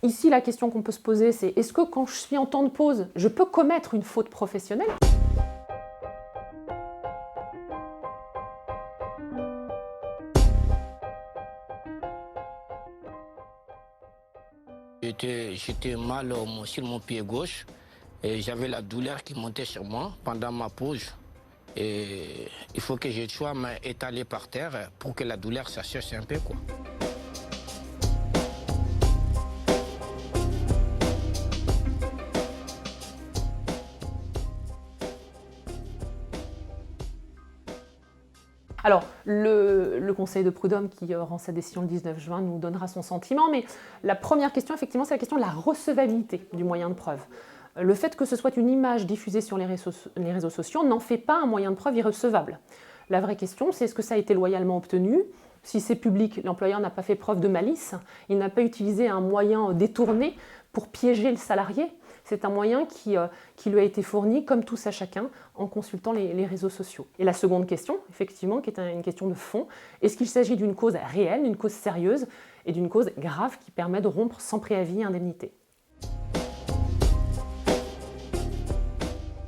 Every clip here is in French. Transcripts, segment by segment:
Ici, la question qu'on peut se poser, c'est est-ce que quand je suis en temps de pause, je peux commettre une faute professionnelle ? J'étais mal sur mon pied gauche et j'avais la douleur qui montait sur moi pendant ma pause. Et il faut que je sois étalé par terre pour que la douleur ça cesse un peu, quoi. Alors, le Conseil de prud'homme qui rend sa décision le 19 juin nous donnera son sentiment, mais la première question, effectivement, c'est la question de la recevabilité du moyen de preuve. Le fait que ce soit une image diffusée sur les réseaux sociaux n'en fait pas un moyen de preuve irrecevable. La vraie question, c'est est-ce que ça a été loyalement obtenu ? Si c'est public, l'employeur n'a pas fait preuve de malice, il n'a pas utilisé un moyen détourné pour piéger le salarié. C'est un moyen qui lui a été fourni, comme tous à chacun, en consultant les réseaux sociaux. Et la seconde question, effectivement, qui est une question de fond, est-ce qu'il s'agit d'une cause réelle, d'une cause sérieuse et d'une cause grave qui permet de rompre sans préavis et indemnité ?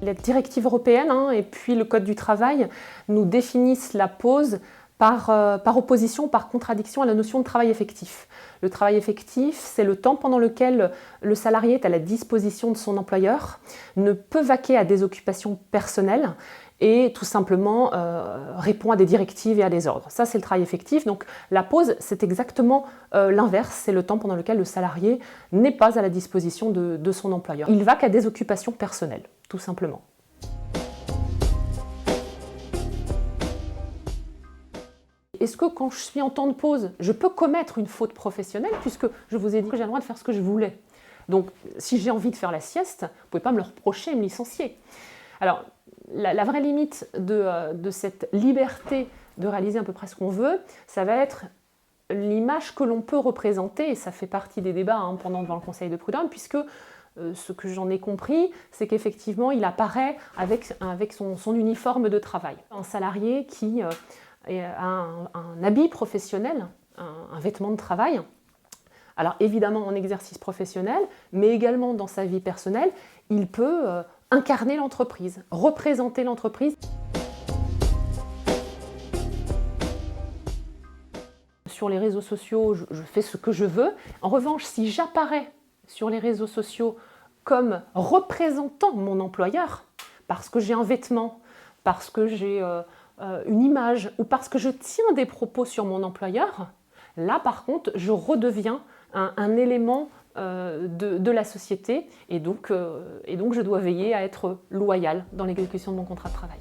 Les directives européennes et puis le Code du travail nous définissent la pause par opposition, par contradiction à la notion de travail effectif. Le travail effectif, c'est le temps pendant lequel le salarié est à la disposition de son employeur, ne peut vaquer à des occupations personnelles et tout simplement répond à des directives et à des ordres. Ça, c'est le travail effectif. Donc la pause, c'est exactement l'inverse. C'est le temps pendant lequel le salarié n'est pas à la disposition de son employeur. Il va qu'à des occupations personnelles, tout simplement. Est-ce que quand je suis en temps de pause, je peux commettre une faute professionnelle puisque je vous ai dit que j'ai le droit de faire ce que je voulais. Donc si j'ai envie de faire la sieste, vous ne pouvez pas me le reprocher et me licencier. Alors la vraie limite de cette liberté de réaliser à peu près ce qu'on veut, ça va être l'image que l'on peut représenter, et ça fait partie des débats devant le Conseil de prud'homme, puisque ce que j'en ai compris, c'est qu'effectivement il apparaît avec son uniforme de travail. Un salarié qui a un habit professionnel, un vêtement de travail. Alors évidemment en exercice professionnel, mais également dans sa vie personnelle, il peut incarner l'entreprise, représenter l'entreprise. Sur les réseaux sociaux, je fais ce que je veux. En revanche, si j'apparais sur les réseaux sociaux comme représentant mon employeur, parce que j'ai un vêtement, parce que j'ai une image ou parce que je tiens des propos sur mon employeur, là par contre je redeviens un élément de la société et donc je dois veiller à être loyal dans l'exécution de mon contrat de travail.